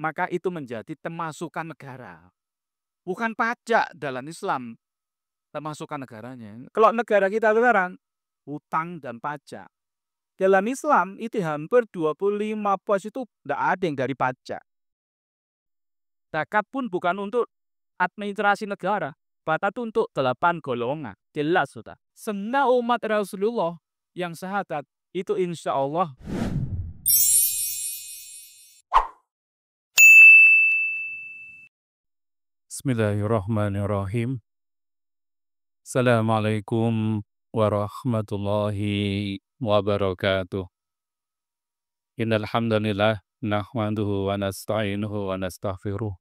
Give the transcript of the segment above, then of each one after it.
maka itu menjadi pemasukan negara. Bukan pajak dalam Islam, pemasukan negaranya. Kalau negara kita sekarang, hutang dan pajak. Dalam Islam, itu hampir 25 pos itu tidak ada yang dari pajak. Zakat pun bukan untuk administrasi negara, bahkan itu untuk 8 golongan. Jelas sudah. Semua umat Rasulullah yang syahadat, itu insya Allah. Bismillahirrahmanirrahim. Assalamualaikum warahmatullahi wabarakatuh. Innal hamdalillah nahmaduhu wa nasta'inuhu wa nastaghfiruh.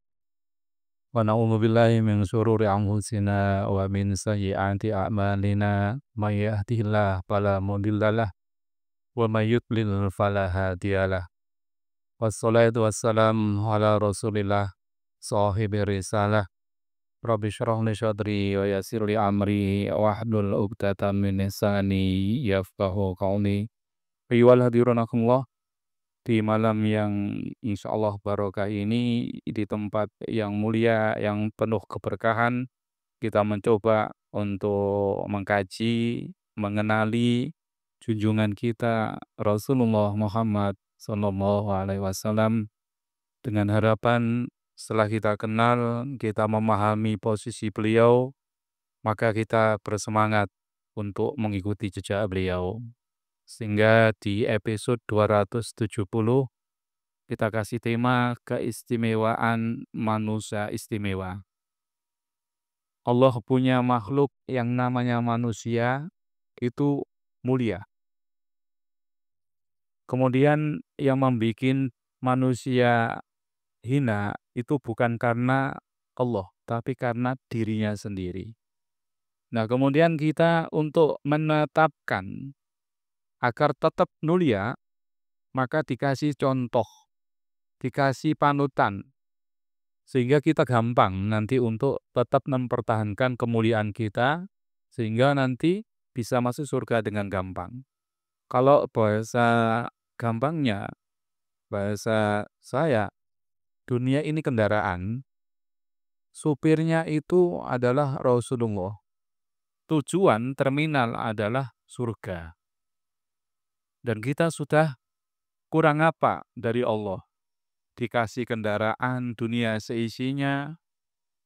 Wa na'udzu billahi min syururi anfusina wa min sayyiati a'malina. May yahdihillahu fala mudhillalah wa may yudlil fala hadiyalah. Wassalatu wassalamu ala Rasulillah sahibi risalah. Rabbi shrah li sadri wa yassir li amri wahlul 'uqdatam min lisani yafqahu qawli. Ayyuhal hadirunakumullah, di malam yang insyaallah barokah ini, di tempat yang mulia yang penuh keberkahan, kita mencoba untuk mengkaji, mengenali junjungan kita Rasulullah Muhammad sallallahu alaihi wasallam, dengan harapan setelah kita kenal, kita memahami posisi beliau, maka kita bersemangat untuk mengikuti jejak beliau. Sehingga di episode 270, kita kasih tema keistimewaan manusia istimewa. Allah punya makhluk yang namanya manusia, itu mulia. Kemudian yang membuat manusia hina itu bukan karena Allah, tapi karena dirinya sendiri. Nah, kemudian kita untuk menetapkan agar tetap mulia, maka dikasih contoh, dikasih panutan, sehingga kita gampang nanti untuk tetap mempertahankan kemuliaan kita, sehingga nanti bisa masuk surga dengan gampang. Kalau bahasa gampangnya, bahasa saya, dunia ini kendaraan, supirnya itu adalah Rasulullah. Tujuan terminal adalah surga. Dan kita sudah kurang apa dari Allah? Dikasih kendaraan dunia seisinya,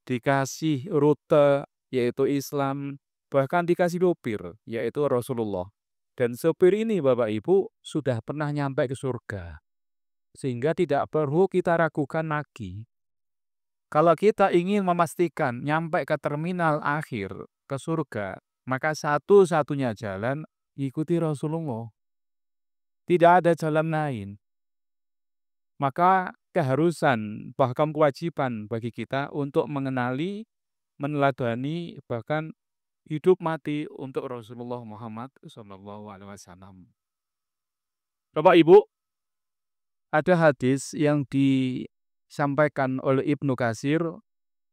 dikasih rute yaitu Islam, bahkan dikasih supir yaitu Rasulullah. Dan supir ini Bapak Ibu sudah pernah nyampe ke surga. Sehingga tidak perlu kita ragukan lagi. Kalau kita ingin memastikan nyampe ke terminal akhir, ke surga, maka satu-satunya jalan ikuti Rasulullah. Tidak ada jalan lain. Maka keharusan, bahkan kewajiban bagi kita untuk mengenali, meneladani, bahkan hidup mati untuk Rasulullah Muhammad SAW. Bapak Ibu, ada hadis yang disampaikan oleh Ibnu Katsir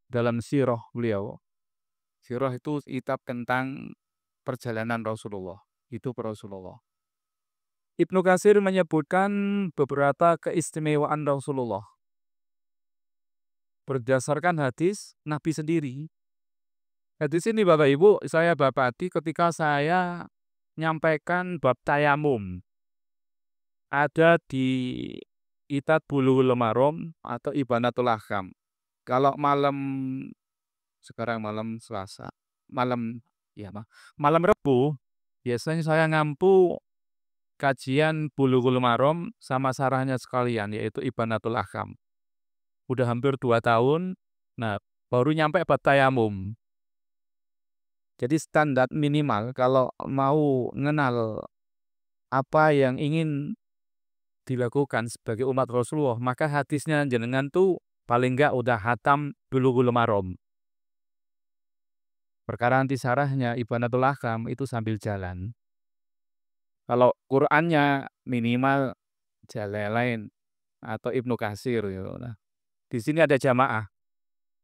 dalam sirah beliau. Sirah itu kitab tentang perjalanan Rasulullah, hidup Rasulullah. Ibnu Katsir menyebutkan beberapa keistimewaan Rasulullah berdasarkan hadis Nabi sendiri. Hadis ini Bapak Ibu saya dapati ketika saya menyampaikan bab tayamum. Ada di kitab Bulughul Maram atau Ibanatul Ahkam. Kalau malam, sekarang malam Selasa, malam Rabu, biasanya saya ngampu kajian Bulughul Maram sama sarahnya sekalian, yaitu Ibanatul Ahkam. Udah hampir 2 tahun, nah baru nyampe bab tayamum. Jadi standar minimal kalau mau mengenal apa yang ingin dilakukan sebagai umat Rasulullah, maka hadisnya jenengan tuh paling enggak udah hatam Bulughul Maram. Perkara nanti sarahnya Ibanatul Ahkam itu sambil jalan. Kalau Qur'annya minimal Jalalain atau Ibnu Katsir gitu. Nah, di sini ada jamaah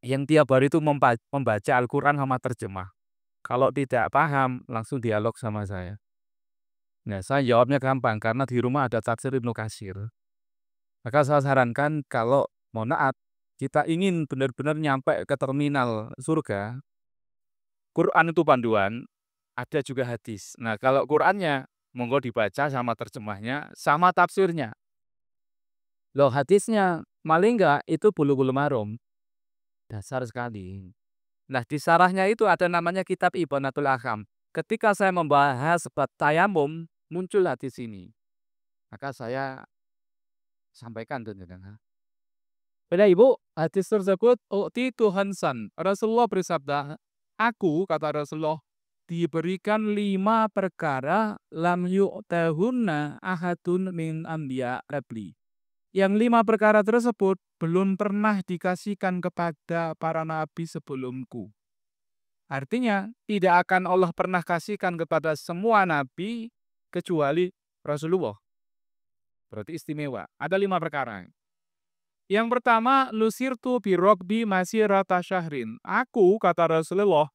yang tiap hari itu membaca Al-Qur'an sama terjemah. Kalau tidak paham langsung dialog sama saya. Nah, saya jawabnya gampang karena di rumah ada tafsir Ibnu Katsir. Maka saya sarankan kalau Mohon maaf, kita ingin benar-benar nyampe ke terminal surga, Quran itu panduan, ada juga hadis. Nah, kalau Qurannya, monggo dibaca sama terjemahnya, sama tafsirnya. Loh hadisnya, maling nggak? Itu bulu-bulu marum. Dasar sekali. Nah, di sarahnya itu ada namanya kitab Ibanatul Ahkam. Ketika saya membahas bab tayamum, muncul hadis ini. Maka saya sampaikan tuh. Pada ibu, hadis tersebut, Ukti Tuhan San. Rasulullah bersabda, aku, kata Rasulullah, diberikan 5 perkara lam yu'tahunna ahadun min anbiya qabli. Yang 5 perkara tersebut belum pernah dikasihkan kepada para nabi sebelumku. Artinya, tidak akan Allah pernah kasihkan kepada semua nabi kecuali Rasulullah. Berarti istimewa. Ada 5 perkara. Yang pertama, lusirtu birokbi masirata syahrin. Aku, kata Rasulullah,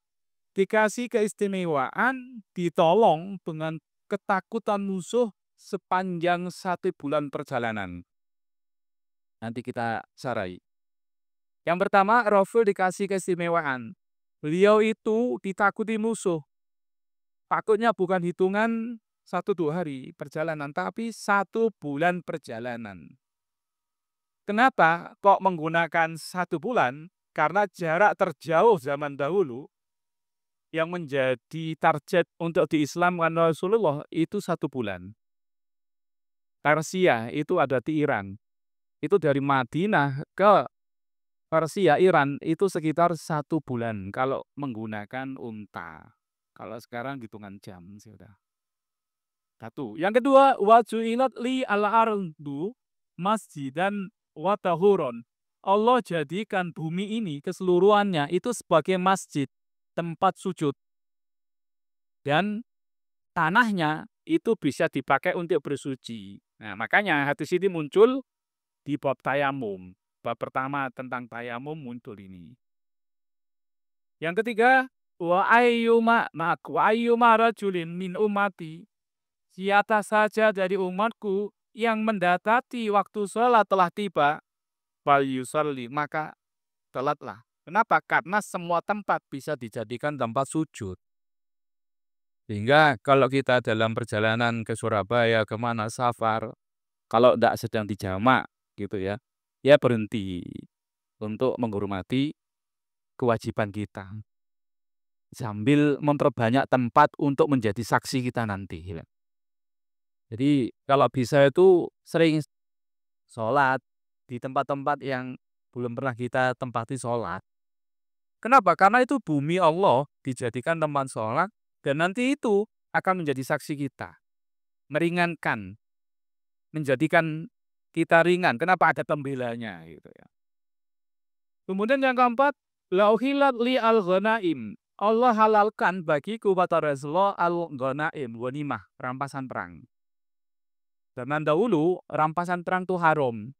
dikasih keistimewaan, ditolong dengan ketakutan musuh sepanjang 1 bulan perjalanan. Nanti kita sarai. Yang pertama, Rasul dikasih keistimewaan. Beliau itu ditakuti musuh. Takutnya bukan hitungan 1-2 hari perjalanan, tapi 1 bulan perjalanan. Kenapa kok menggunakan 1 bulan? Karena jarak terjauh zaman dahulu yang menjadi target untuk diislamkan Rasulullah itu 1 bulan. Persia itu ada di Iran. Itu dari Madinah ke Persia, Iran itu sekitar 1 bulan kalau menggunakan unta. Kalau sekarang hitungan jam sudah. 1. Yang kedua, waju'ilat li al-ardu masjidan wa tahuron. Allah jadikan bumi ini keseluruhannya itu sebagai masjid, tempat sujud. Dan tanahnya itu bisa dipakai untuk bersuci. Nah, makanya hadis ini muncul di bab tayamum. Bab pertama tentang tayamum muncul ini. Yang ketiga, wa ayyuma rajulin min ummati. Siapa saja dari umatku yang mendapati waktu sholat telah tiba, fal yusalli, maka sholatlah. Kenapa? Karena semua tempat bisa dijadikan tempat sujud. Sehingga kalau kita dalam perjalanan ke Surabaya, kemana safar, kalau tidak sedang di jamak gitu ya, ya berhenti untuk menghormati kewajiban kita. Sambil memperbanyak tempat untuk menjadi saksi kita nanti. Jadi kalau bisa itu sering sholat di tempat-tempat yang belum pernah kita tempati sholat. Kenapa? Karena itu bumi Allah dijadikan tempat sholat dan nanti itu akan menjadi saksi kita. Meringankan, menjadikan kita ringan. Kenapa ada pembelanya gitu ya. Kemudian yang keempat, lauhilat li al-ghanaim. Allah halalkan bagiku kata Rasulullah al-ghanaim, ghanimah, rampasan perang. Zaman dahulu rampasan perang itu haram.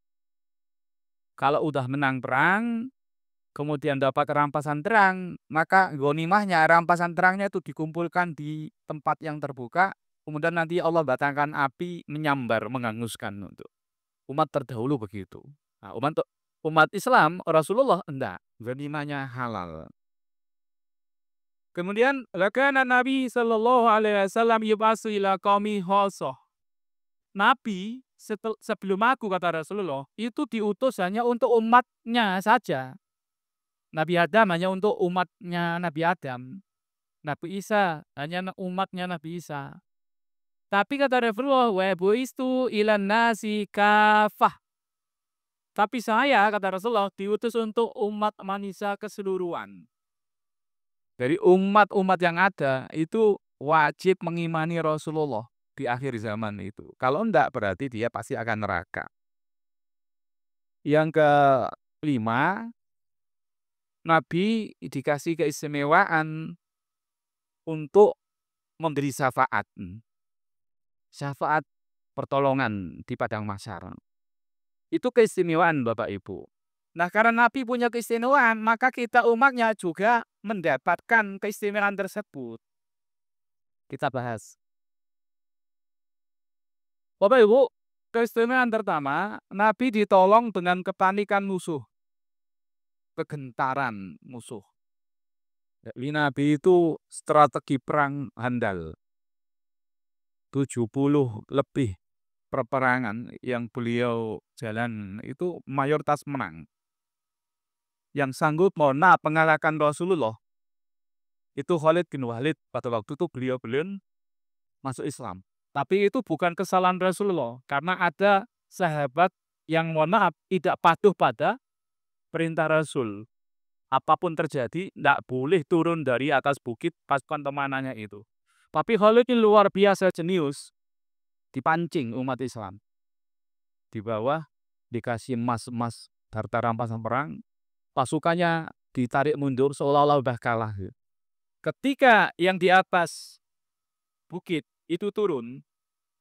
Kalau udah menang perang, kemudian dapat rampasan perang, maka ghanimahnya, rampasan perangnya itu dikumpulkan di tempat yang terbuka, kemudian nanti Allah batangkan api menyambar, menghanguskan untuk umat terdahulu begitu. Nah, umat Islam, Rasulullah enggak, ghanimahnya halal. Kemudian, lakana Nabi sallallahu alaihi wasallam yub'atsu ila qaumi khassah. Nabi sebelum aku, kata Rasulullah, itu diutus hanya untuk umatnya saja. Nabi Adam hanya untuk umatnya Nabi Adam. Nabi Isa hanya umatnya Nabi Isa. Tapi kata Rasulullah, wa buistu ilan nasi kafah. Tapi saya, kata Rasulullah, diutus untuk umat manusia keseluruhan. Dari umat-umat yang ada, itu wajib mengimani Rasulullah di akhir zaman itu. Kalau enggak, berarti dia pasti akan neraka. Yang kelima, Nabi dikasih keistimewaan untuk memberi syafaat. Syafaat pertolongan di padang mahsyar. Itu keistimewaan Bapak Ibu. Nah, karena Nabi punya keistimewaan, maka kita umatnya juga mendapatkan keistimewaan tersebut. Kita bahas. Bapak Ibu, Keistimewaan pertama, Nabi ditolong dengan kepanikan musuh, kegentaran musuh. Jadi Nabi itu strategi perang handal. 70 lebih peperangan yang beliau jalan itu mayoritas menang. Yang sanggup mengalahkan Rasulullah itu Khalid bin Walid. Pada waktu itu beliau belum masuk Islam. Tapi itu bukan kesalahan Rasulullah, karena ada sahabat yang tidak patuh pada perintah Rasul. Apapun terjadi, tidak boleh turun dari atas bukit pasukan temanannya itu. Tapi Khalid ini luar biasa jenius, dipancing umat Islam. Di bawah dikasih emas-emas harta rampasan perang, pasukannya ditarik mundur seolah-olah sudah kalah. Ketika yang di atas bukit itu turun,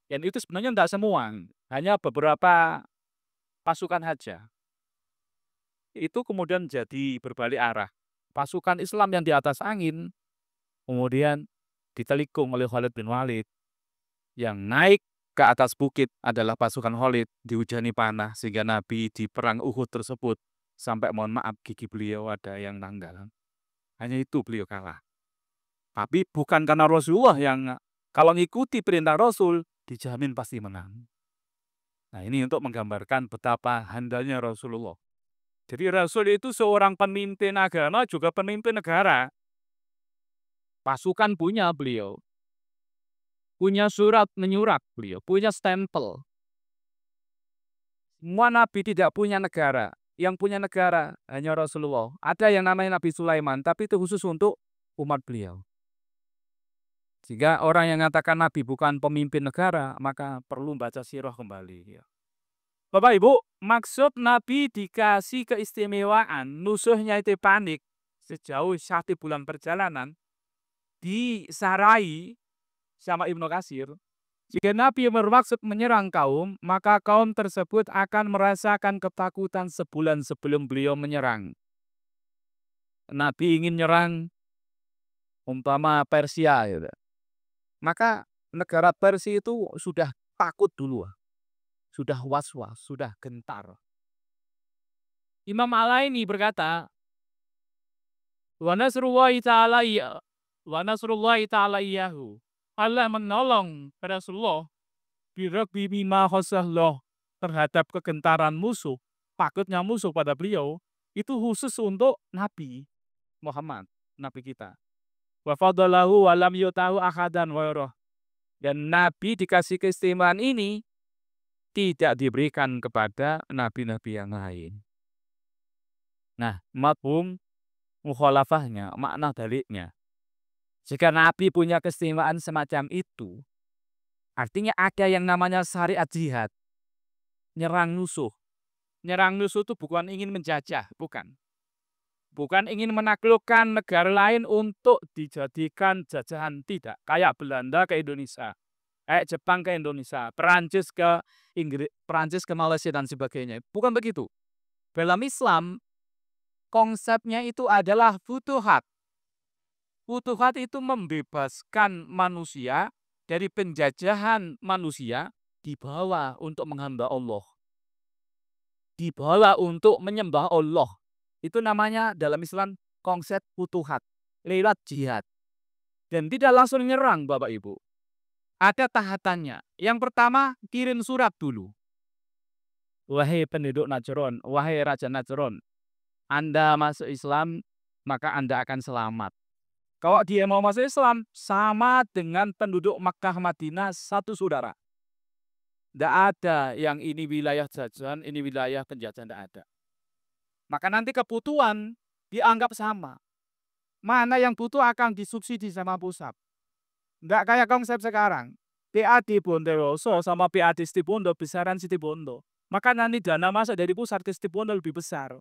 dan itu sebenarnya tidak semua, hanya beberapa pasukan saja. Itu kemudian jadi berbalik arah. Pasukan Islam yang di atas angin kemudian ditelikung oleh Khalid bin Walid. Yang naik ke atas bukit adalah pasukan Khalid, dihujani panah sehingga Nabi di perang Uhud tersebut sampai mohon maaf gigi beliau ada yang tanggal. Hanya itu beliau kalah. Tapi bukan karena Rasulullah yang kalau ngikuti perintah Rasul dijamin pasti menang. Nah, ini untuk menggambarkan betapa handalnya Rasulullah. Jadi Rasul itu seorang pemimpin agama juga pemimpin negara. Pasukan punya beliau. Punya surat menyurat beliau, punya stempel. Semua nabi tidak punya negara. Yang punya negara hanya Rasulullah. Ada yang namanya Nabi Sulaiman, tapi itu khusus untuk umat beliau. Jika orang yang mengatakan Nabi bukan pemimpin negara, maka perlu baca sirah kembali. Bapak Ibu, maksud Nabi dikasih keistimewaan, musuhnya itu panik sejauh 1 bulan perjalanan, disarai sama Ibnu Katsir. Jika Nabi bermaksud menyerang kaum, maka kaum tersebut akan merasakan ketakutan sebulan sebelum beliau menyerang. Nabi ingin nyerang umpama Persia, gitu. Maka negara Persia itu sudah takut dulu, sudah was-was, sudah gentar. Imam Al-Aini berkata, wa nasrullahi ta'ala iyahu. Allah menolong Rasulullah birabbi bima khosahlah terhadap kegentaran musuh, takutnya musuh pada beliau, itu khusus untuk Nabi Muhammad, Nabi kita. Wa fadalahu wa lam yutahu ahadan wairah. Dan Nabi dikasih keistimewaan ini tidak diberikan kepada nabi-nabi yang lain. Nah, mafhum mukhalafahnya, makna daliknya. Jika Nabi punya keistimewaan semacam itu, artinya ada yang namanya syariat jihad. Nyerang musuh. Nyerang musuh itu bukan ingin menjajah, bukan. Bukan ingin menaklukkan negara lain untuk dijadikan jajahan, tidak. Kayak Belanda ke Indonesia, kayak Jepang ke Indonesia, Perancis ke Inggris, Perancis ke Malaysia dan sebagainya. Bukan begitu. Dalam Islam, konsepnya itu adalah futuhat. Futuhat itu membebaskan manusia dari penjajahan manusia, dibawa untuk menghamba Allah. Dibawa untuk menyembah Allah. Itu namanya dalam Islam konsep futuhat, lewat jihad. Dan tidak langsung nyerang, Bapak Ibu. Ada tahapannya. Yang pertama, kirim surat dulu. Wahai penduduk Najran, wahai Raja Najran, Anda masuk Islam, maka Anda akan selamat. Kalau dia mau masuk Islam, sama dengan penduduk Makkah Madinah satu saudara. Tidak ada yang ini wilayah jajahan, ini wilayah penjajahan, tidak ada. Maka nanti kebutuhan dianggap sama. Mana yang butuh akan disubsidi sama pusat. Tidak kayak konsep sekarang. PAD Bondowoso sama PAD Situbondo besaran Situbondo. Maka nanti dana masuk dari pusat ke Situbondo lebih besar.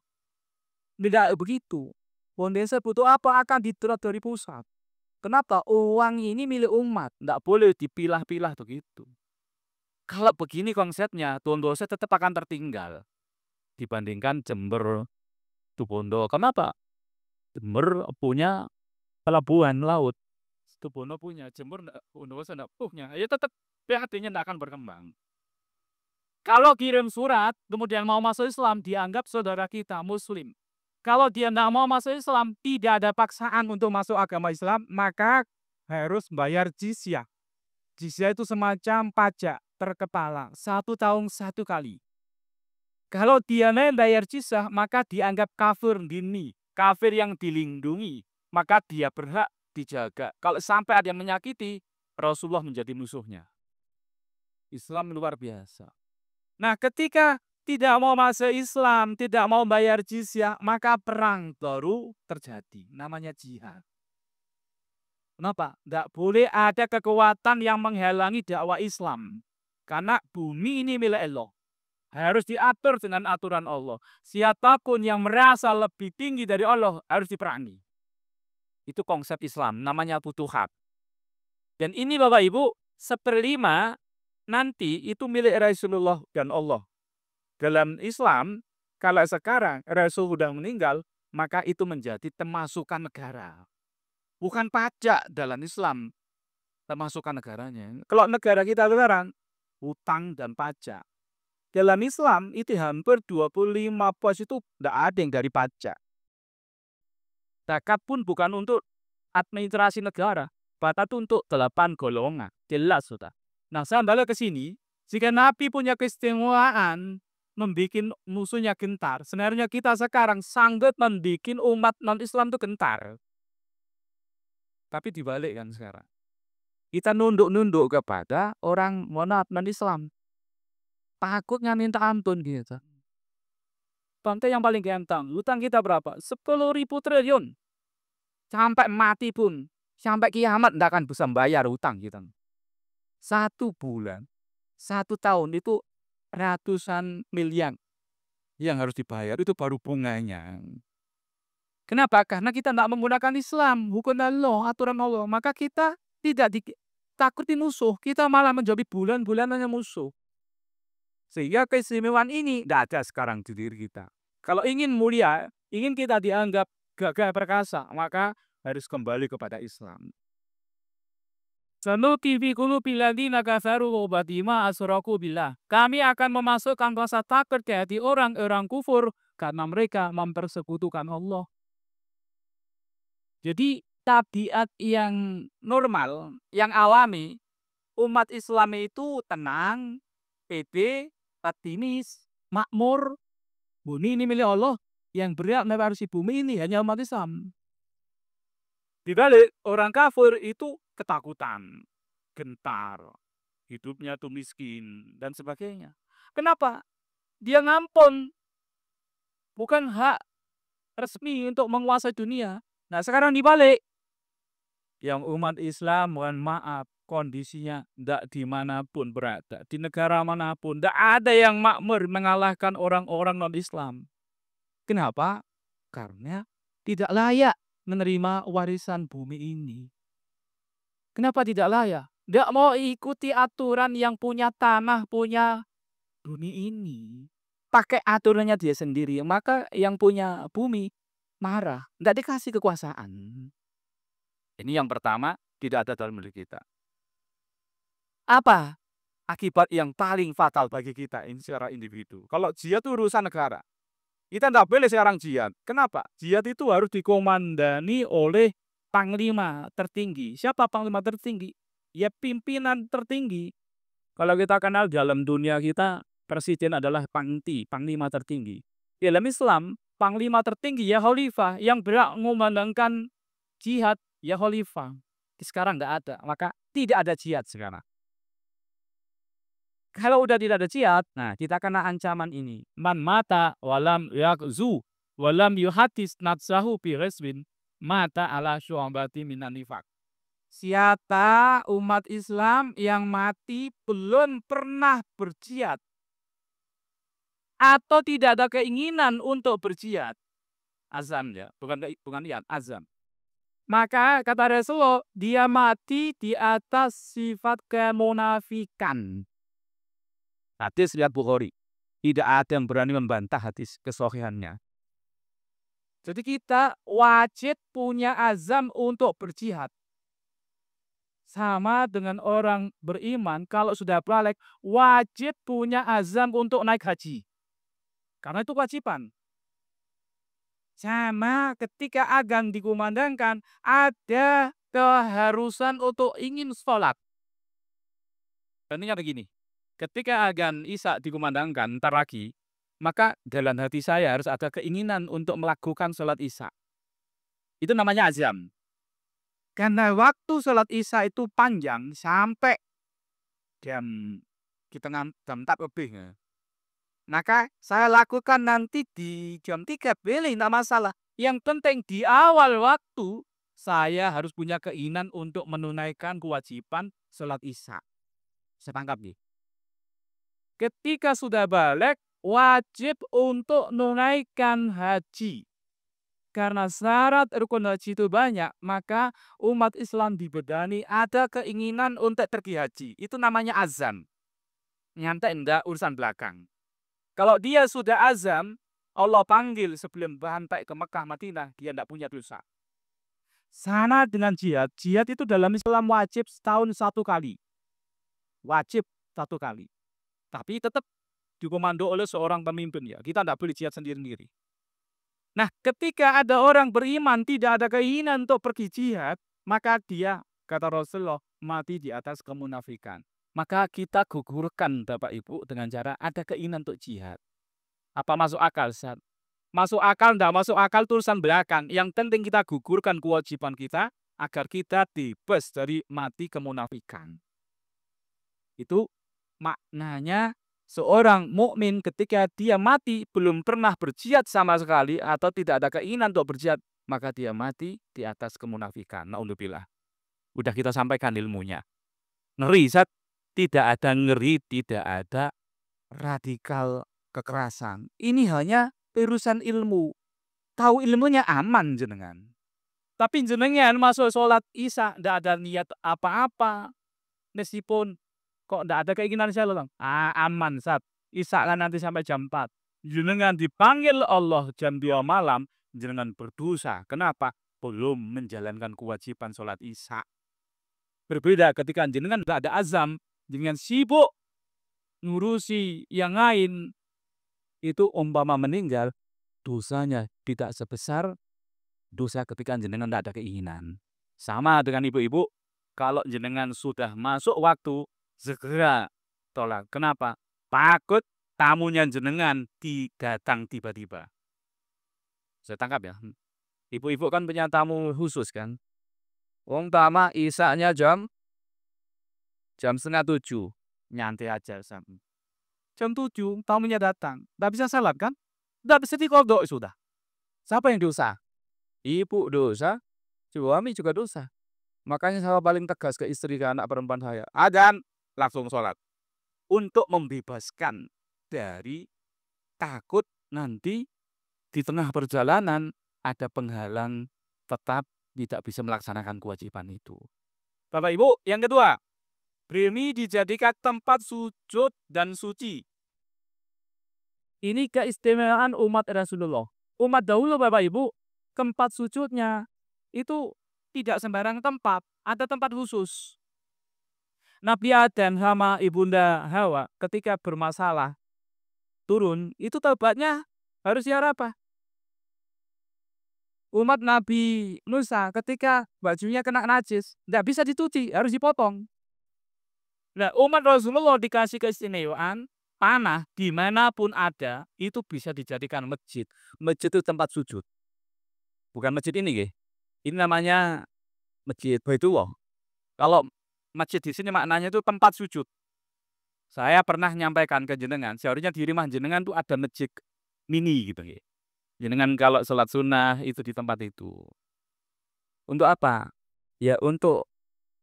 Tidak begitu. Bondowoso butuh apa akan diterap dari pusat. Kenapa? Uang ini milik umat. Tidak boleh dipilah-pilah begitu. Kalau begini konsepnya, Bondowoso tetap akan tertinggal dibandingkan Jember, Situbondo. Kenapa? Jember punya pelabuhan laut. Situbondo punya, Jember Bondowoso tidak punya. Ya tetap PAD-nya tidak akan berkembang. Kalau kirim surat, kemudian mau masuk Islam, dianggap saudara kita, Muslim. Kalau dia tidak mau masuk Islam, tidak ada paksaan untuk masuk agama Islam, maka harus bayar jizyah. Jizyah itu semacam pajak terkepala, 1 tahun 1 kali. Kalau dia membayar jizyah, maka dianggap kafir dini, kafir yang dilindungi. Maka dia berhak dijaga. Kalau sampai ada yang menyakiti, Rasulullah menjadi musuhnya. Islam luar biasa. Nah, ketika tidak mau masuk Islam, tidak mau bayar jizyah, maka perang baru terjadi. Namanya jihad. Kenapa? Tidak boleh ada kekuatan yang menghalangi dakwah Islam. Karena bumi ini milik Allah. Harus diatur dengan aturan Allah. Siapapun yang merasa lebih tinggi dari Allah harus diperangi. Itu konsep Islam, namanya futuhat. Dan ini Bapak Ibu, 1/5 nanti itu milik Rasulullah dan Allah. Dalam Islam, kalau sekarang Rasul sudah meninggal, maka itu menjadi pemasukan negara. Bukan pajak dalam Islam, pemasukan negaranya. Kalau negara kita sekarang, hutang dan pajak. Dalam Islam, itu hampir 25 pos itu tidak ada yang dari pajak. Zakat pun bukan untuk administrasi negara, zakat untuk 8 golongan. Jelas, sudah. Nah, saya balik ke sini, jika Nabi punya keistimewaan, membuat musuhnya gentar. Sebenarnya kita sekarang sanggup membuat umat non-Islam itu gentar. Tapi dibalik kan sekarang. Kita nunduk-nunduk kepada orang non-Islam. Takutnya minta ampun gitu. Contoh yang paling gampang, hutang kita berapa? 10.000 triliun. Sampai mati pun, sampai kiamat tidak akan bisa bayar hutang kita. 1 bulan, 1 tahun itu ratusan miliar yang harus dibayar, itu baru bunganya. Kenapa? Karena kita tidak menggunakan Islam, hukum Allah, aturan Allah. Maka kita tidak ditakuti musuh, kita malah menjadi bulan-bulanannya musuh. Sehingga keistimewaan ini tidak ada sekarang di diri kita. Kalau ingin mulia, ingin kita dianggap gagah perkasa, maka harus kembali kepada Islam. Kami akan memasukkan rasa takut ke hati orang-orang kufur karena mereka mempersekutukan Allah. Jadi tabiat yang normal, yang alami, umat Islam itu tenang, pede, optimis, makmur. Bumi ini milik Allah, yang berhak mewariskan bumi ini hanya umat Islam. Di balik orang kafir itu ketakutan, gentar, hidupnya tuh miskin, dan sebagainya. Kenapa? Dia ngampun. Bukan hak resmi untuk menguasai dunia. Nah, sekarang dibalik. Yang umat Islam, mohon maaf, kondisinya tidak dimanapun berada. Di negara manapun, tidak ada yang makmur mengalahkan orang-orang non-Islam. Kenapa? Karena tidak layak menerima warisan bumi ini. Kenapa tidak layak? Tidak mau ikuti aturan yang punya tanah, punya bumi ini. Pakai aturannya dia sendiri. Maka yang punya bumi marah. Tidak dikasih kekuasaan. Ini yang pertama, tidak ada dalam diri kita. Apa akibat yang paling fatal bagi kita ini secara individu? Kalau jihad itu urusan negara. Kita tidak boleh sekarang jihad. Kenapa? Jihad itu harus dikomandani oleh panglima tertinggi. Siapa panglima tertinggi? Ya pimpinan tertinggi. Kalau kita kenal dalam dunia kita, presiden adalah panglima tertinggi. Dalam Islam, panglima tertinggi ya khalifah, yang berhak mengumandangkan jihad ya khalifah. Sekarang tidak ada, maka tidak ada jihad sekarang. Kalau udah tidak ada jihad, nah kita kena ancaman ini. Man mata walam yakzu walam yuhatis natsahu bi ghasbin mata ala syu'abati minan nifaq. Siapa umat Islam yang mati belum pernah berjihad atau tidak ada keinginan untuk berjihad, azam ya, bukan niat, azam. Maka kata Rasulullah, dia mati di atas sifat kemunafikan. Hadis riwayat Bukhari. Tidak ada yang berani membantah hadis kesohihannya. Jadi kita wajib punya azam untuk berjihad. Sama dengan orang beriman kalau sudah balik wajib punya azam untuk naik haji. Karena itu kewajiban. Sama ketika adzan dikumandangkan ada keharusan untuk ingin sholat. Artinya begini, ketika adzan Isya dikumandangkan ntar lagi, maka dalam hati saya harus ada keinginan untuk melakukan sholat Isya. Itu namanya azam. Karena waktu sholat Isya itu panjang sampai jam kita jam 4 lebih. Ya. Maka saya lakukan nanti di jam 3 boleh, tidak masalah. Yang penting di awal waktu saya harus punya keinginan untuk menunaikan kewajiban sholat Isya. Saya tangkap nih. Ketika sudah balik wajib untuk menunaikan haji. Karena syarat rukun haji itu banyak, maka umat Islam dibedani ada keinginan untuk pergi haji. Itu namanya azam. Nyantai enggak urusan belakang. Kalau dia sudah azam, Allah panggil sebelum sampai ke Mekah Madinah, dia tidak punya dosa. Sama dengan jihad. Jihad itu dalam Islam wajib setahun 1 kali. Wajib 1 kali. Tapi tetap dikomando oleh seorang pemimpin ya. Kita tidak boleh jihad sendiri-sendiri. Nah, ketika ada orang beriman tidak ada keinginan untuk pergi jihad, maka dia, kata Rasulullah, mati di atas kemunafikan. Maka kita gugurkan Bapak Ibu dengan cara ada keinginan untuk jihad. Apa masuk akal, Ustaz? Masuk akal, tidak masuk akal, tulisan belakang. Yang penting kita gugurkan kewajiban kita agar kita bebas dari mati kemunafikan. Itu maknanya seorang mukmin ketika dia mati belum pernah berjihad sama sekali atau tidak ada keinginan untuk berjihad, maka dia mati di atas kemunafikan. Naudzubillah. Udah kita sampaikan ilmunya. Ngeri, Ustaz. Tidak ada ngeri, tidak ada radikal kekerasan. Ini hanya urusan ilmu. Tahu ilmunya aman jenengan. Tapi jenengan masuk sholat Isya tidak ada niat apa-apa. Meskipun kok tidak ada keinginan saya loh. Aman, Sat. Isya kan nanti sampai jam 4. Jenengan dipanggil Allah jam 2 malam, jenengan berdosa. Kenapa? Belum menjalankan kewajiban sholat Isya. Berbeda ketika jenengan tidak ada azam, jenengan sibuk ngurusi yang lain, itu umpama meninggal, dosanya tidak sebesar dosa ketika jenengan tidak ada keinginan. Sama dengan ibu-ibu, kalau jenengan sudah masuk waktu, segera tolak. Kenapa? Takut tamunya jenengan datang tiba-tiba. Saya tangkap ya. Ibu-ibu kan punya tamu khusus kan. Umpama Isyanya jam 6:30. Nyantai aja. Jam 7 tamunya datang. Tidak bisa salat kan? Tidak bisa dikodok sudah. Siapa yang dosa? Ibu dosa, suami juga dosa. Makanya saya paling tegas ke istri ke anak perempuan saya. Adzan, langsung sholat. Untuk membebaskan dari takut nanti di tengah perjalanan ada penghalang tetap tidak bisa melaksanakan kewajiban itu. Bapak Ibu, yang kedua, bumi dijadikan tempat sujud dan suci. Ini keistimewaan umat Rasulullah. Umat dahulu Bapak Ibu, tempat sujudnya itu tidak sembarang tempat, ada tempat khusus. Nabi Adam sama Ibunda Hawa ketika bermasalah turun, itu taubatnya harus apa? Umat Nabi Musa ketika bajunya kena najis, tidak bisa dicuci, harus dipotong. Nah, umat Rasulullah dikasih keistimewaan, tanah dimanapun ada, itu bisa dijadikan masjid. Masjid itu tempat sujud. Bukan masjid ini, ya. Ini namanya Masjid Baitullah. Kalau masjid di sini maknanya itu tempat sujud. Saya pernah menyampaikan ke jenengan, seharusnya di rumah jenengan itu ada masjid mini gitu. Jenengan kalau sholat sunnah itu di tempat itu. Untuk apa? Ya untuk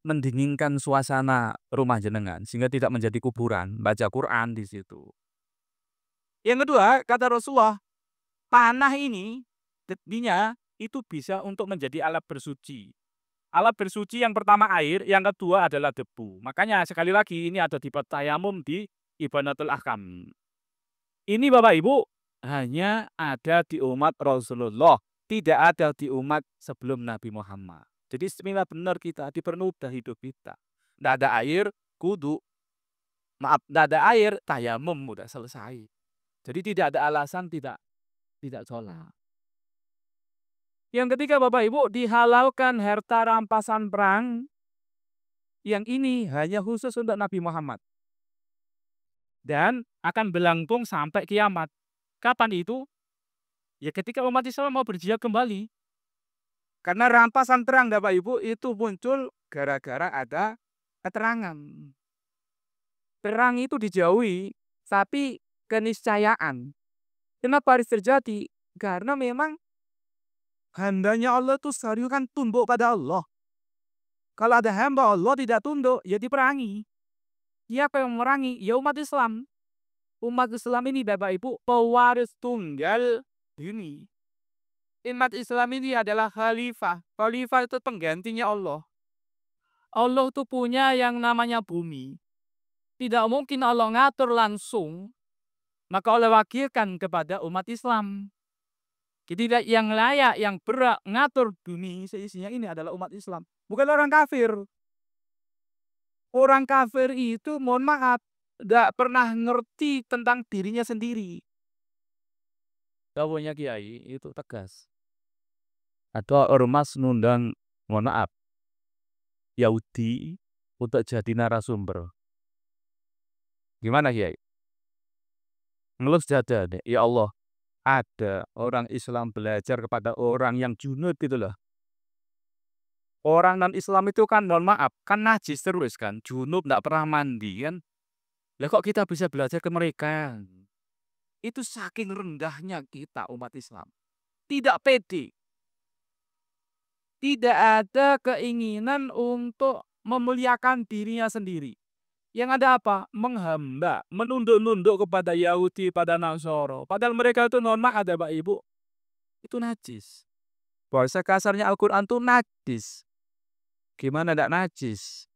mendinginkan suasana rumah jenengan sehingga tidak menjadi kuburan, baca Quran di situ. Yang kedua, kata Rasulullah, tanah ini tadinya itu bisa untuk menjadi alat bersuci. Alat bersuci yang pertama air, yang kedua adalah debu. Makanya sekali lagi ini ada di tayamum di Ibanatul Ahkam. Ini Bapak Ibu hanya ada di umat Rasulullah, tidak ada di umat sebelum Nabi Muhammad. Jadi istimewa benar kita, dipermudah hidup kita. Nggak ada air, kudu. Maaf, nggak ada air, tayamum udah selesai. Jadi tidak ada alasan tidak sholat. Yang ketiga Bapak Ibu, dihalalkan harta rampasan perang. Yang ini hanya khusus untuk Nabi Muhammad. Dan akan berlangsung sampai kiamat. Kapan itu? Ya ketika umat Islam mau berjihad kembali. Karena rampasan perang Bapak Ibu itu muncul gara-gara ada keterangan. Perang itu dijauhi, tapi keniscayaan. Kenapa harus terjadi? Karena memang handanya Allah itu serius kan tunduk pada Allah. Kalau ada hamba Allah tidak tunduk, ya diperangi. Siapa yang memerangi? Ya umat Islam. Umat Islam ini Bapak Ibu pewaris tunggal ini. Umat Islam ini adalah khalifah. Khalifah itu penggantinya Allah. Allah itu punya yang namanya bumi. Tidak mungkin Allah ngatur langsung. Maka Allah wakilkan kepada umat Islam. Jadi yang layak, yang berhak ngatur bumi seisinya ini adalah umat Islam. Bukan orang kafir. Orang kafir itu, mohon maaf, tidak pernah ngerti tentang dirinya sendiri. Dawuhnya Kiai itu tegas. Ada ormas nundang, mohon maaf, Yahudi untuk jadi narasumber. Gimana Kiai? Ngelus dada deh, ya Allah. Ada orang Islam belajar kepada orang yang junub gitu loh. Orang non-Islam itu kan, mohon maaf, kan najis terus kan. Junub, tidak pernah mandi kan. Lah kok kita bisa belajar ke mereka? Itu saking rendahnya kita umat Islam. Tidak pede. Tidak ada keinginan untuk memuliakan dirinya sendiri. Yang ada apa? Menghamba, menunduk-nunduk kepada Yahudi, pada Nasoro. Padahal mereka itu mohon maaf ada Pak Ibu. Itu najis. Bahasa kasarnya Al-Quran itu najis. Gimana tidak najis?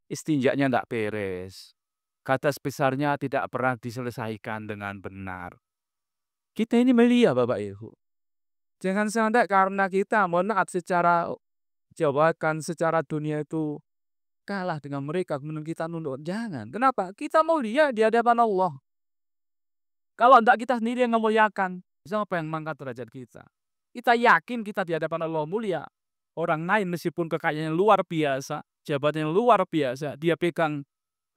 Istinjaknya tidak beres. Kata besarnya tidak pernah diselesaikan dengan benar. Kita ini melia Bapak Ibu. Jangan sampai karena kita mohon maaf secara jabatan, secara dunia itu kalah dengan mereka, kemudian kita nunduk. Jangan. Kenapa? Kita mulia di hadapan Allah. Kalau tidak kita sendiri yang memuliakan, siapa yang mengangkat derajat kita? Kita yakin kita di hadapan Allah mulia. Orang lain meskipun kekayaannya luar biasa, jabatannya luar biasa, dia pegang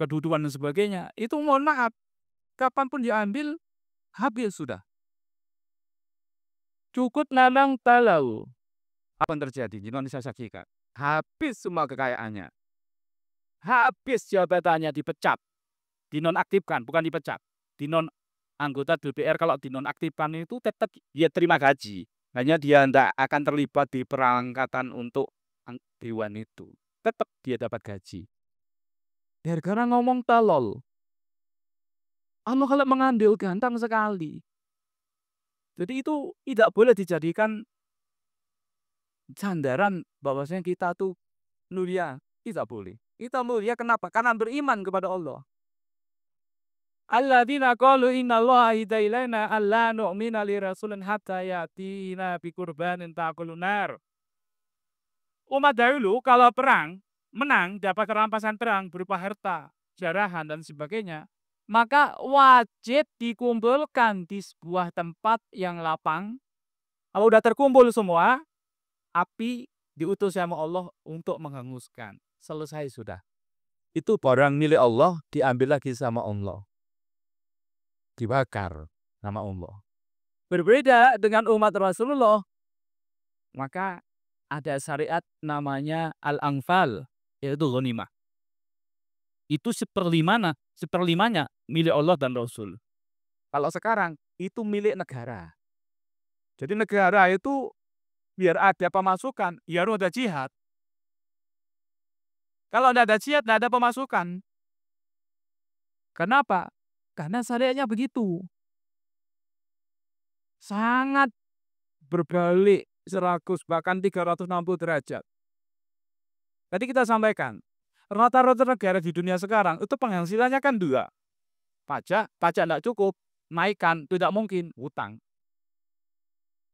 kedudukan dan sebagainya, itu mohon maaf, kapanpun diambil, habis sudah. Cukup nanang talau. Apa yang terjadi? Indonesia saksikan. Habis semua kekayaannya. Habis jabatannya, dipecat. Dinonaktifkan, bukan dipecat. Anggota DPR kalau dinonaktifkan itu tetap dia terima gaji. Hanya dia tidak akan terlibat di perangkatan untuk dewan itu. Tetap dia dapat gaji. Gara-gara ngomong talol. Allah kalau mengambil ganteng sekali. Jadi itu tidak boleh dijadikan sandaran bahwasanya kita tuh mulia. Tidak boleh. Kita mulia kenapa? Karena beriman kepada Allah. Alladzina qalu innallaha ahida ilaina alla nu'mina li rasulin hatta yatina bi qurbanin ta'kulun nar. Umat dahulu kalau perang, menang, dapat rampasan perang berupa harta, jarahan dan sebagainya, maka wajib dikumpulkan di sebuah tempat yang lapang. Kalau udah terkumpul semua, api diutus sama Allah untuk menghanguskan. Selesai sudah. Itu barang milik Allah diambil lagi sama Allah. Dibakar sama Allah. Berbeda dengan umat Rasulullah. Maka ada syariat namanya Al-Anfal, yaitu ghanimah. Itu seperlimanya milik Allah dan Rasul. Kalau sekarang itu milik negara. Jadi negara itu biar ada pemasukan, ya harus ada jihad. Kalau tidak ada jihad, tidak ada pemasukan. Kenapa? Karena syariatnya begitu. Sangat berbalik 100 bahkan 360 derajat. Tadi kita sampaikan, rata-rata negara di dunia sekarang itu penghasilannya kan 2. Pajak tidak cukup, naikkan, tidak mungkin, hutang.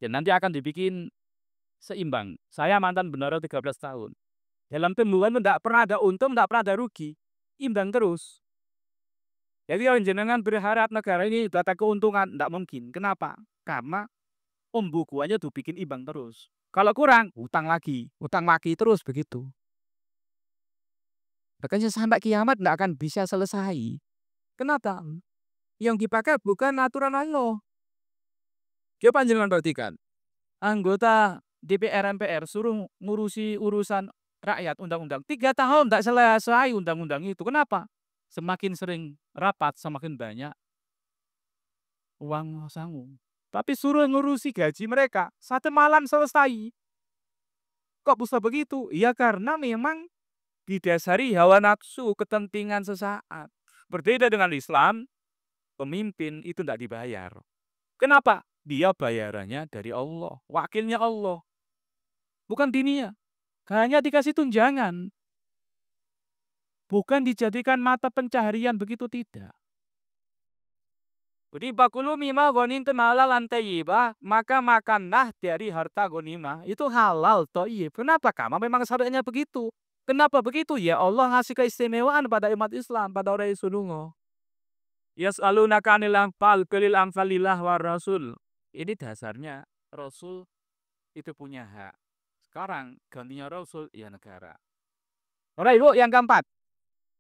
Dan nanti akan dibikin seimbang. Saya mantan bendahara 13 tahun. Dalam tumbuhan tidak pernah ada untung, tidak pernah ada rugi. Imbang terus. Jadi kalau jenengan berharap negara ini dapat keuntungan, tidak mungkin. Kenapa? Karena pembukuannya tuh bikin imbang terus. Kalau kurang, hutang lagi terus begitu. Makanya sampai kiamat tidak akan bisa selesai. Kenapa? Yang dipakai bukan aturan Allah. Coba jenengan perhatikan. Anggota DPR MPR suruh ngurusi urusan rakyat undang-undang. 3 tahun tidak selesai undang-undang itu. Kenapa? Semakin sering rapat, semakin banyak uang sangu. Tapi suruh ngurusi gaji mereka, 1 malam selesai. Kok bisa begitu? Ya karena memang didasari hawa nafsu, kepentingan sesaat. Berbeda dengan Islam, pemimpin itu tidak dibayar. Kenapa? Dia bayarannya dari Allah, wakilnya Allah. Bukan dunia. Hanya dikasih tunjangan. Bukan dijadikan mata pencaharian, begitu tidak. Jadi bakulu mimah ghanintum halalan thayyibah, maka makanlah dari harta ghanimah itu halal thayyib. Kenapa? Karena memang syariatnya begitu. Kenapa begitu? Ya Allah ngasih keistimewaan pada umat Islam, pada orang Islam. Yas'alunaka 'anil anfal qulil anfalillah war rasul. Ini dasarnya Rasul itu punya hak. Sekarang gantinya Rasul ya negara. Oke Ibu, yang keempat.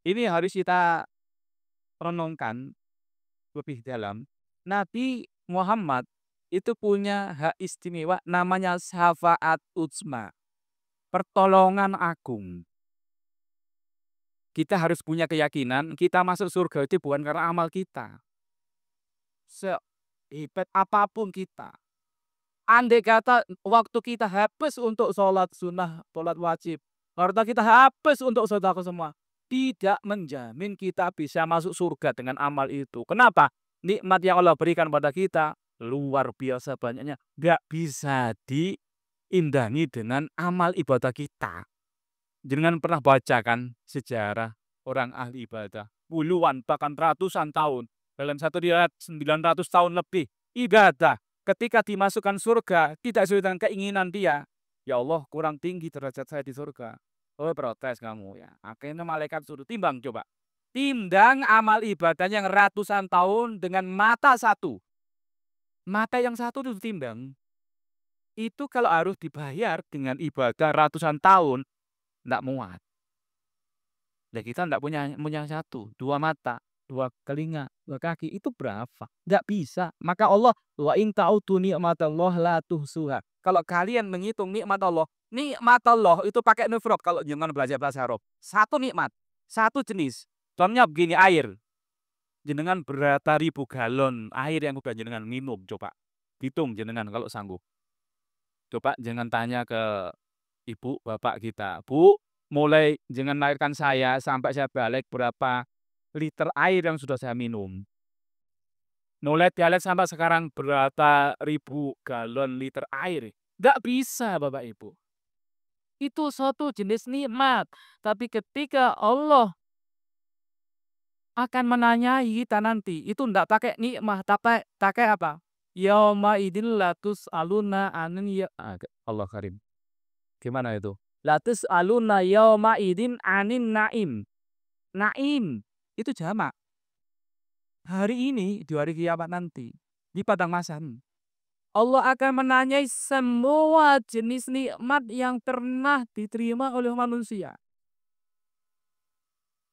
Ini harus kita renungkan lebih dalam. Nabi Muhammad itu punya hak istimewa namanya syafaat utsma. Pertolongan agung. Kita harus punya keyakinan kita masuk surga itu bukan karena amal kita. Sehebat apapun kita. Andai kata waktu kita habis untuk sholat sunnah, sholat wajib, harta kita habis untuk sedekah semua, tidak menjamin kita bisa masuk surga dengan amal itu. Kenapa? Nikmat yang Allah berikan pada kita luar biasa banyaknya, nggak bisa diimbangi dengan amal ibadah kita. Jangan pernah baca kan sejarah orang ahli ibadah, puluhan bahkan ratusan tahun, dalam satu riwayat 900 tahun lebih ibadah. Ketika dimasukkan surga, tidak sesuai dengan keinginan dia. Ya Allah, kurang tinggi derajat saya di surga. Oh, protes kamu ya. Akhirnya malaikat suruh timbang coba. Timbang amal ibadahnya yang ratusan tahun dengan mata satu. Mata yang satu itu timbang. Itu kalau harus dibayar dengan ibadah ratusan tahun, tidak muat. Nah, kita tidak punya satu, 2 mata. 2 telinga, 2 kaki, itu berapa? Nggak bisa. Maka Allah, wa in ta'udu ni'matallah la tuhsuha. Kalau kalian menghitung nikmat Allah itu pakai nufrod kalau jangan belajar bahasa Arab. Satu nikmat, satu jenis. Contohnya begini, air. Jenengan berapa ribu galon air yang udah jenengan minum, coba. Hitung jenengan kalau sanggup. Coba jangan tanya ke ibu, bapak kita. Bu, mulai jangan melahirkan saya sampai saya balik berapa liter air yang sudah saya minum. Mulai dialek sampai sekarang berapa ribu galon liter air. Nggak bisa Bapak Ibu. Itu suatu jenis nikmat. Tapi ketika Allah akan menanyai kita nanti, itu nggak pakai nikmat, tapi pakai apa? Yauma idin latus aluna anin ya Allah karim. Gimana itu? Latus aluna yauma idin anin naim. Naim itu jamak. Hari ini, di hari kiamat nanti, di padang mahsyar, Allah akan menanyai semua jenis nikmat yang pernah diterima oleh manusia.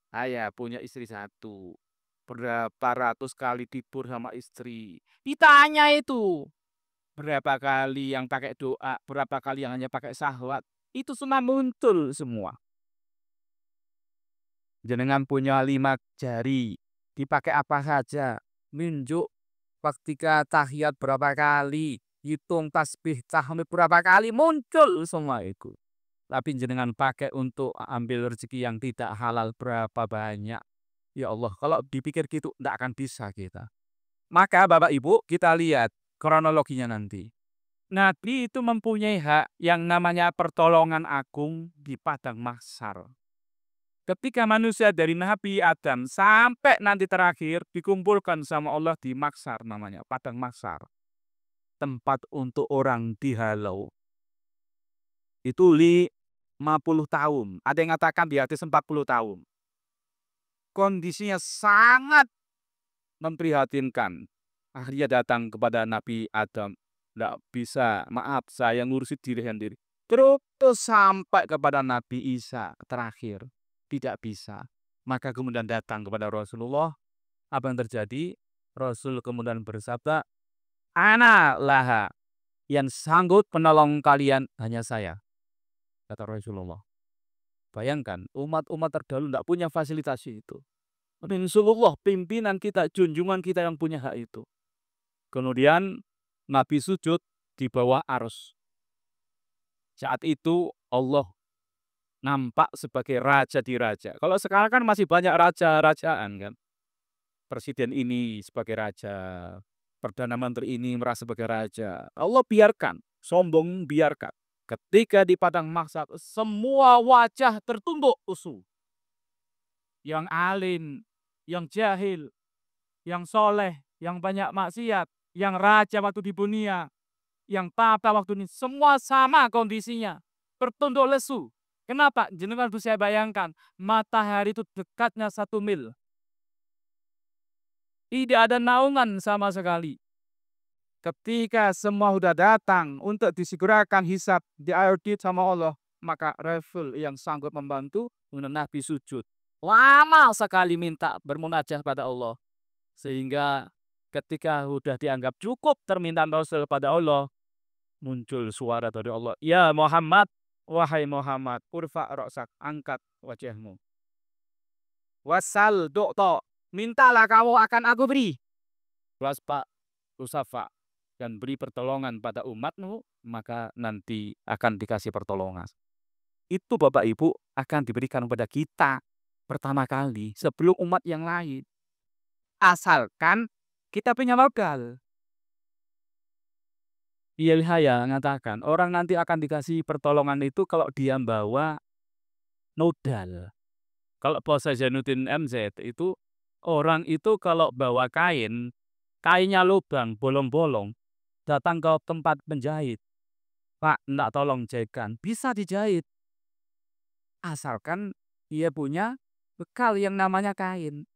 Saya punya istri satu. Berapa ratus kali tidur sama istri. Ditanya itu. Berapa kali yang pakai doa, berapa kali yang hanya pakai syahwat. Itu semua muncul semua. Jenengan punya 5 jari, dipakai apa saja, nunjuk ketika tahiyat berapa kali, hitung tasbih tahmid berapa kali, muncul semua itu. Tapi jenengan pakai untuk ambil rezeki yang tidak halal berapa banyak. Ya Allah, kalau dipikir gitu tidak akan bisa kita. Maka Bapak Ibu kita lihat kronologinya nanti. Nabi itu mempunyai hak yang namanya pertolongan agung di padang mahsyar. Ketika manusia dari Nabi Adam sampai nanti terakhir dikumpulkan sama Allah di mahsyar namanya, padang mahsyar. Tempat untuk orang dihalau. Itu 50 tahun. Ada yang mengatakan di atas 40 tahun. Kondisinya sangat memprihatinkan. Akhirnya datang kepada Nabi Adam. Tidak bisa, maaf saya ngurusi diri sendiri. Terus sampai kepada Nabi Isa terakhir. Tidak bisa. Maka kemudian datang kepada Rasulullah. Apa yang terjadi? Rasul kemudian bersabda, Ana laha. Yang sanggup menolong kalian hanya saya. Kata Rasulullah. Bayangkan, umat-umat terdahulu tidak punya fasilitas itu. Rasulullah, pimpinan kita, junjungan kita yang punya hak itu. Kemudian Nabi sujud di bawah arus. Saat itu Allah nampak sebagai raja di raja. Kalau sekarang kan masih banyak raja-rajaan kan. Presiden ini sebagai raja, Perdana Menteri ini merasa sebagai raja. Allah biarkan, sombong biarkan. Ketika di padang mahsyar semua wajah tertumbuk usuh. Yang alim, yang jahil, yang soleh, yang banyak maksiat, yang raja waktu di dunia, yang tata waktu ini, semua sama kondisinya. Tertunduk lesu. Kenapa? Jenengan bisa bayangkan, matahari itu dekatnya 1 mil. Tidak ada naungan sama sekali. Ketika semua sudah datang untuk disegerakan hisab, diaudit sama Allah, maka Rasul yang sanggup membantu, Nabi sujud. Lama sekali minta bermunajat pada Allah. Sehingga ketika sudah dianggap cukup permintaan Rasul pada Allah, muncul suara dari Allah. Ya Muhammad, wahai Muhammad, urfa ra'sak, angkat wajahmu. Wasal do'to, mintalah kamu akan aku beri. Waspa, usafa, dan beri pertolongan pada umatmu, maka nanti akan dikasih pertolongan. Itu Bapak Ibu akan diberikan kepada kita pertama kali sebelum umat yang lain. Asalkan kita punya modal. Yahya mengatakan orang nanti akan dikasih pertolongan itu kalau dia bawa nodal. Kalau bahasa Zainuddin MZ itu orang itu kalau bawa kain, kainnya lubang, bolong-bolong, datang ke tempat penjahit. Pak, enggak tolong jahitkan. Bisa dijahit. Asalkan dia punya bekal yang namanya kain.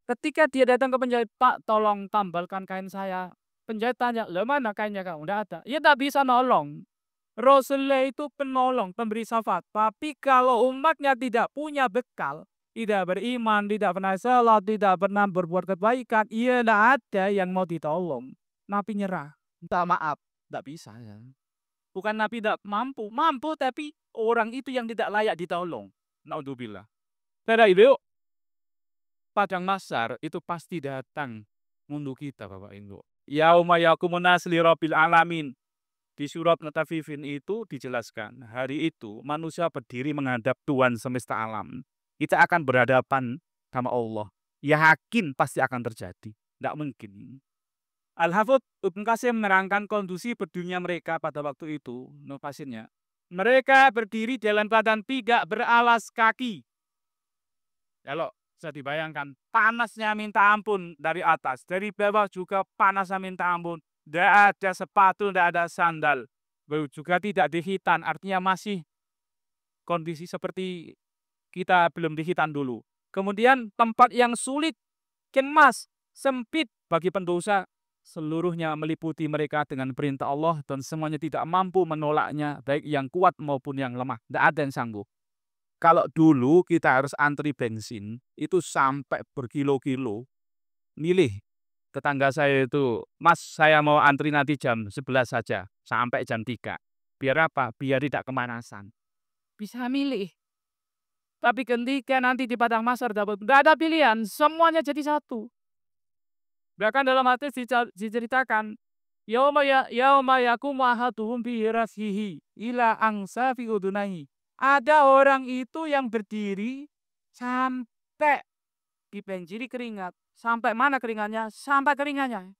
Ketika dia datang ke penjahit, Pak, tolong tambalkan kain saya. Penjahit tanya, lah mana kainnya kamu? Enggak ada. Ya tak bisa nolong. Rasulullah itu penolong, pemberi syafaat. Tapi kalau umatnya tidak punya bekal, tidak beriman, tidak pernah salat, tidak pernah berbuat kebaikan, ia tidak ada yang mau ditolong. Nabi nyerah. Minta maaf, tidak bisa. Ya. Bukan Nabi tidak mampu, mampu tapi orang itu yang tidak layak ditolong. Naudzubillah. Pada itu, padang mahsyar itu pasti datang untuk kita Bapak Ibu. Yauma yaqumun nas li rabbil alamin. Di surat Natafifin itu dijelaskan, hari itu manusia berdiri menghadap Tuhan semesta alam. Kita akan berhadapan sama Allah. Yakin pasti akan terjadi. Tidak mungkin. Al-Hafidz Ibnu Katsir menerangkan kondisi berdunia mereka pada waktu itu, pasirnya. Mereka berdiri dalam keadaan tidak beralas kaki. Kalau bisa dibayangkan, panasnya minta ampun dari atas, dari bawah juga panasnya minta ampun. Tidak ada sepatu, tidak ada sandal. Juga tidak dihitan, artinya masih kondisi seperti kita belum dihitan dulu. Kemudian tempat yang sulit, kemas, sempit bagi pendosa, seluruhnya meliputi mereka dengan perintah Allah dan semuanya tidak mampu menolaknya, baik yang kuat maupun yang lemah. Tidak ada yang sanggup. Kalau dulu kita harus antri bensin, itu sampai berkilo-kilo. Milih tetangga saya itu, Mas saya mau antri nanti jam 11 saja, sampai jam 3. Biar apa? Biar tidak kemanasan. Bisa milih. Tapi ketika nanti di padang mahsyar tidak ada pilihan, semuanya jadi satu. Bahkan dalam hadis diceritakan, yauma yaqumu ahaduhum bi hirasihi ila angsafi udunaihi. Ada orang itu yang berdiri sampai di penjiri keringat. Sampai mana keringatnya? Sampai keringatnya.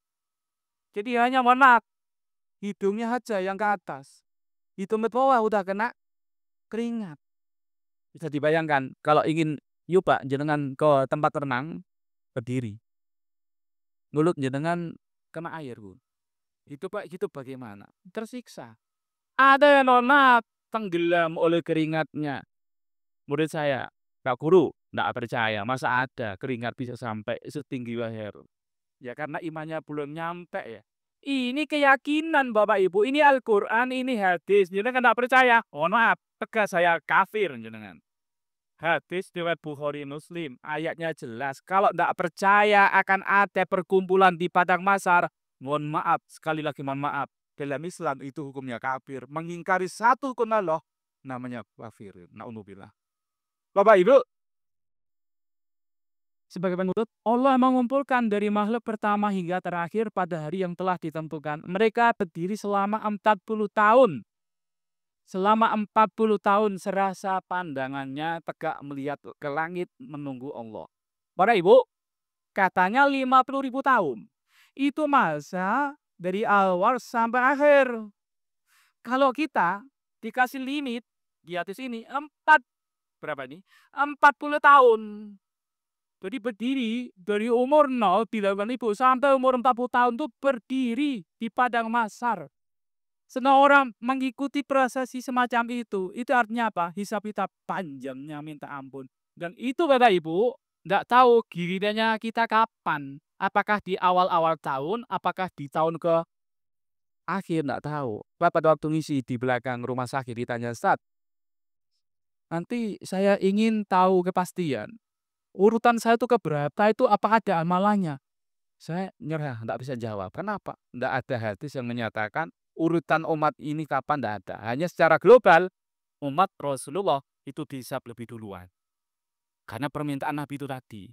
Jadi hanya mohon hidungnya aja yang ke atas. Hidung ke bawah udah kena keringat. Bisa dibayangkan kalau ingin yuk Pak jenengan ke tempat renang berdiri. Mulut jenengan kena air, Bu. Itu Pak, itu bagaimana? Tersiksa. Ada yang nonat tenggelam oleh keringatnya. Murid saya, "Pak Guru, nggak percaya, masa ada keringat bisa sampai setinggi leher?" Ya karena imannya belum nyampe ya. Ini keyakinan Bapak Ibu, ini Al-Quran, ini hadis. Jenengan nggak percaya? Mohon maaf, tegas saya kafir jenengan. Hadis riwayat Bukhari Muslim, ayatnya jelas. Kalau nggak percaya akan ada perkumpulan di padang mahsyar, mohon maaf, sekali lagi mohon maaf. Dalam Islam itu hukumnya kafir. Mengingkari satu hukum Allah, namanya kafir. Na'udzubillah. Bapak Ibu, sebagai penutup, Allah mengumpulkan dari makhluk pertama hingga terakhir pada hari yang telah ditentukan. Mereka berdiri selama 40 tahun. Selama 40 tahun serasa pandangannya tegak melihat ke langit menunggu Allah. Bapak Ibu, katanya 50.000 tahun. Itu masa dari awal sampai akhir. Kalau kita dikasih limit di atas ini berapa nih? 40 tahun. Jadi berdiri dari umur 0 di 8.000 sampai umur 40 tahun itu berdiri di padang mahsyar. Semua orang mengikuti prosesi semacam itu artinya apa? Hisab kita panjangnya minta ampun. Dan itu Bapak Ibu, tidak tahu gilirannya kita kapan. Apakah di awal-awal tahun, apakah di tahun ke akhir, tidak tahu. Pada waktu ngisi di belakang rumah sakit ditanya, "Ustaz, nanti saya ingin tahu kepastian. Urutan saya itu keberapa, itu apa ada amalannya?" Saya nyerah, tidak bisa jawab. Kenapa? Tidak ada hadis yang menyatakan urutan umat ini kapan, tidak ada. Hanya secara global, umat Rasulullah itu dihisab lebih duluan. Karena permintaan Nabi itu tadi.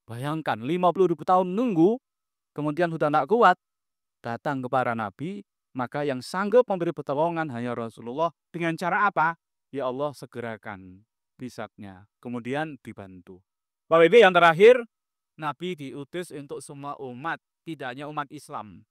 Bayangkan 50.000 tahun nunggu, kemudian sudah tidak kuat, datang kepada Nabi, maka yang sanggup memberi pertolongan hanya Rasulullah. Dengan cara apa? Ya Allah segerakan hisabnya. Kemudian dibantu. Bapak Ibu, yang terakhir, Nabi diutus untuk semua umat, tidak hanya umat Islam.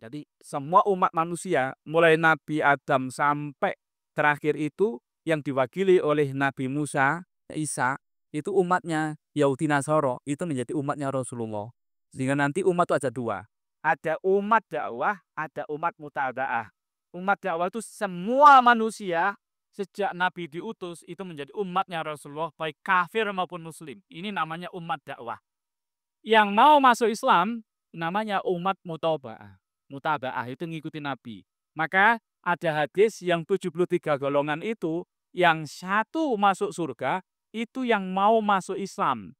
Jadi semua umat manusia, mulai Nabi Adam sampai terakhir itu yang diwakili oleh Nabi Musa, Isa, itu umatnya Yahudi Nasoro, itu menjadi umatnya Rasulullah. Sehingga nanti umat itu ada dua. Ada umat dakwah, ada umat mutaba'ah. Umat dakwah itu semua manusia sejak Nabi diutus itu menjadi umatnya Rasulullah, baik kafir maupun muslim. Ini namanya umat dakwah. Yang mau masuk Islam namanya umat mutaba'ah. Mutaba'ah itu ngikuti Nabi. Maka ada hadis yang 73 golongan itu, yang satu masuk surga, itu yang mau masuk Islam.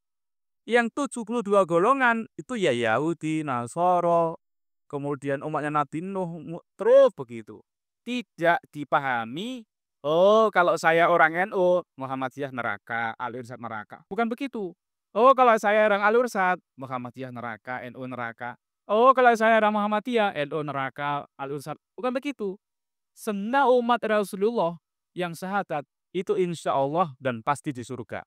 Yang 72 golongan itu ya Yahudi, Nasoro, kemudian umatnya Nabi Nuh, terus begitu. Tidak dipahami, oh kalau saya orang NU, Muhammadiyah neraka, Al-Irsad neraka. Bukan begitu. Oh kalau saya orang Al-Irsad, Muhammadiyah neraka, NU neraka. Oh kalau saya orang Muhammadiyah, NU neraka, Al-Irsad. Bukan begitu. Semua umat Rasulullah yang syahadat itu insya Allah dan pasti di surga.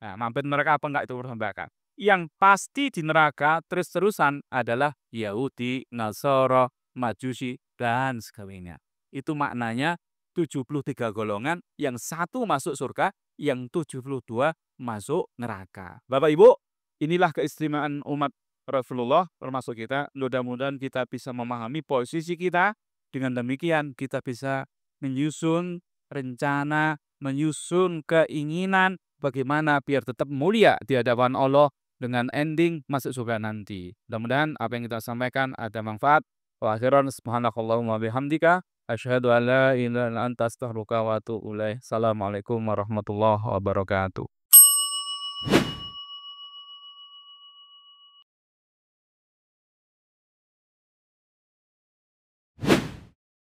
Nah, mampir neraka apa enggak itu urusan belakang. Yang pasti di neraka terus-terusan adalah Yahudi, Nasara, Majusi, dan sebagainya. Itu maknanya 73 golongan, yang satu masuk surga, yang 72 masuk neraka. Bapak Ibu, inilah keistimewaan umat Rasulullah termasuk kita. Mudah-mudahan kita bisa memahami posisi kita. Dengan demikian kita bisa menyusun rencana, menyusun keinginan bagaimana biar tetap mulia di hadapan Allah dengan ending masuk surga nanti. Mudah-mudahan apa yang kita sampaikan ada manfaat. Wa akhiran subhanakallahumma bihamdika asyhadu an la ilaha illa anta astaghfiruka wa atubu ilaik. Assalamualaikum warahmatullahi wabarakatuh.